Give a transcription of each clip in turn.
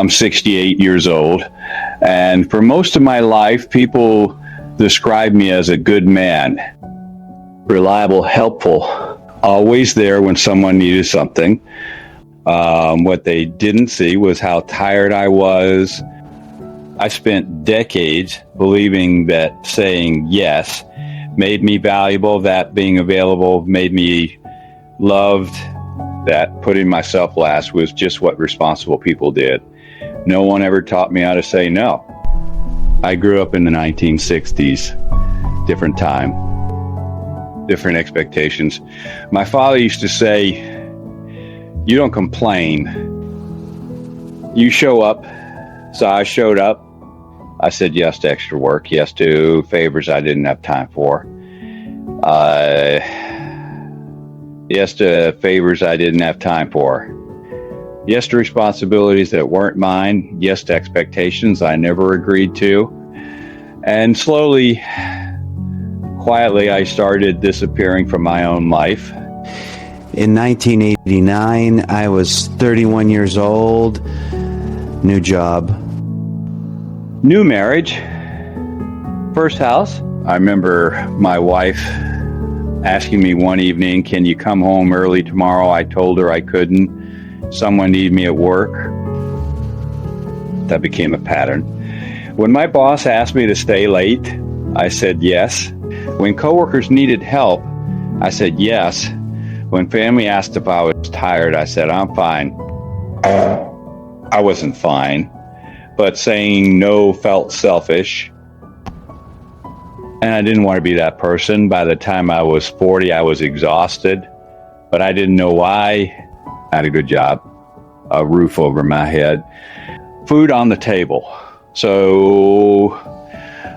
I'm 68 years old, and for most of my life, people describe me as a good man, reliable, helpful, always there when someone needed something. What they didn't see was how tired I was. I spent decades believing that saying yes made me valuable, that being available made me loved, that putting myself last was just what responsible people did. No one ever taught me how to say no. I grew up in the 1960s, different time, different expectations. My father used to say, "You don't complain, you show up." So I showed up. I said yes to extra work, yes to favors I didn't have time for. Yes to favors I didn't have time for. Yes to responsibilities that weren't mine. Yes to expectations I never agreed to. And slowly, quietly, I started disappearing from my own life. In 1989, I was 31 years old. New job. New marriage. First house. I remember my wife asking me one evening, "Can you come home early tomorrow?" I told her I couldn't. Someone needed me at work. That became a pattern. When my boss asked me to stay late, I said yes. When coworkers needed help, I said yes. When family asked if I was tired, I said, "I'm fine." I wasn't fine, but saying no felt selfish. And I didn't want to be that person. By the time I was 40, I was exhausted, but I didn't know why. I had a good job, a roof over my head, food on the table. So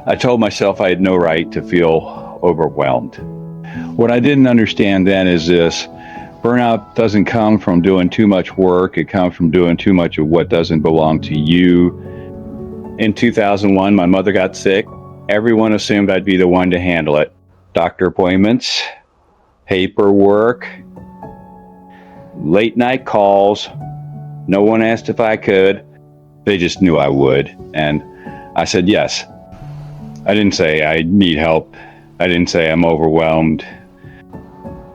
I told myself I had no right to feel overwhelmed. What I didn't understand then is this: burnout doesn't come from doing too much work. It comes from doing too much of what doesn't belong to you. In 2001, my mother got sick. Everyone assumed I'd be the one to handle it. Doctor appointments, paperwork, late night calls. No one asked if I could. They just knew I would. And I said yes. I didn't say I need help. I didn't say I'm overwhelmed.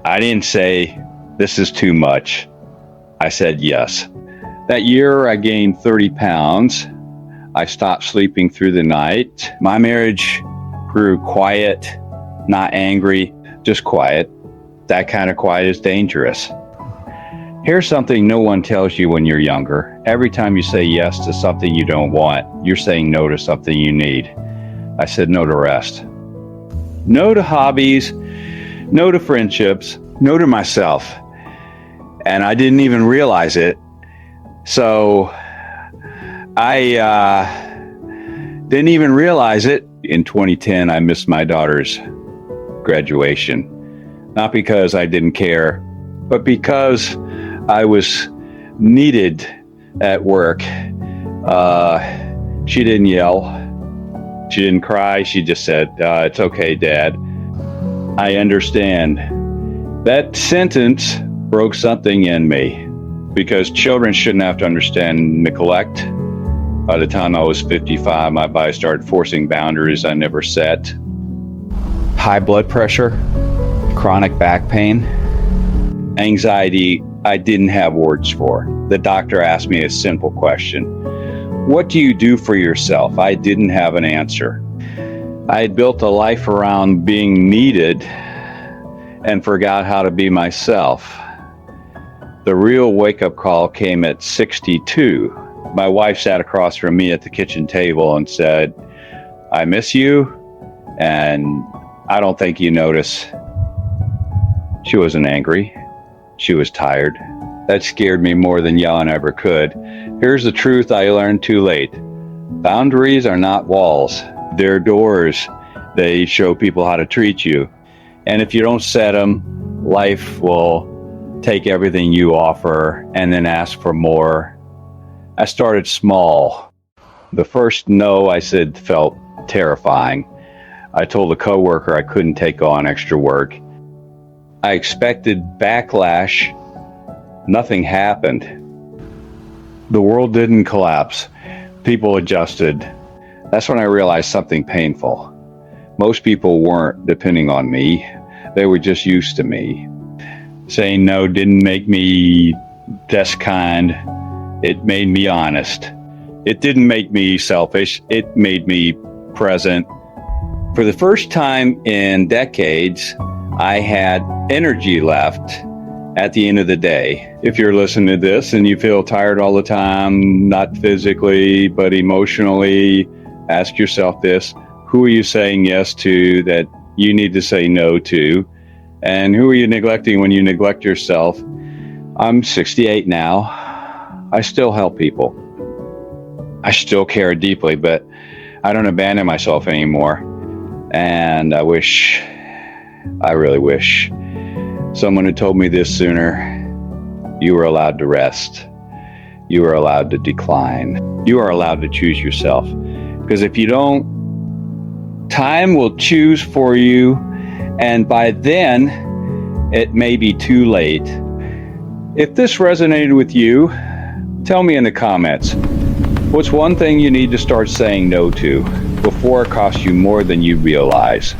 I didn't say this is too much. I said yes. That year I gained 30 pounds. I stopped sleeping through the night. My marriage grew quiet, not angry, just quiet. That kind of quiet is dangerous. Here's something no one tells you when you're younger. Every time you say yes to something you don't want, you're saying no to something you need. I said no to rest. No to hobbies, no to friendships, no to myself. And I didn't even realize it. So I didn't even realize it. In 2010, I missed my daughter's graduation. Not because I didn't care, but because I was needed at work. She didn't yell. She didn't cry. She just said, "It's okay, Dad. I understand." That sentence broke something in me, because children shouldn't have to understand neglect. By the time I was 55, my body started forcing boundaries I never set. High blood pressure, chronic back pain, anxiety I didn't have words for. The doctor asked me a simple question: "What do you do for yourself?" I didn't have an answer. I had built a life around being needed and forgot how to be myself. The real wake-up call came at 62. My wife sat across from me at the kitchen table and said, "I miss you, and I don't think you notice." She wasn't angry. She was tired. That scared me more than yelling ever could. Here's the truth I learned too late. Boundaries are not walls. They're doors. They show people how to treat you. And if you don't set them, life will take everything you offer and then ask for more. I started small. The first no I said felt terrifying. I told a coworker I couldn't take on extra work. I expected backlash. Nothing happened. The world didn't collapse. People adjusted. That's when I realized something painful. Most people weren't depending on me. They were just used to me. Saying no didn't make me less kind. It made me honest. It didn't make me selfish. It made me present. For the first time in decades, I had energy left at the end of the day. If you're listening to this and you feel tired all the time, not physically, but emotionally, ask yourself this: who are you saying yes to that you need to say no to? And who are you neglecting when you neglect yourself? I'm 68 now. I still help people. I still care deeply, but I don't abandon myself anymore. And I really wish someone had told me this sooner. You were allowed to rest. You are allowed to decline. You are allowed to choose yourself. Because if you don't, time will choose for you, and by then, it may be too late. If this resonated with you, tell me in the comments. What's one thing you need to start saying no to before it costs you more than you realize?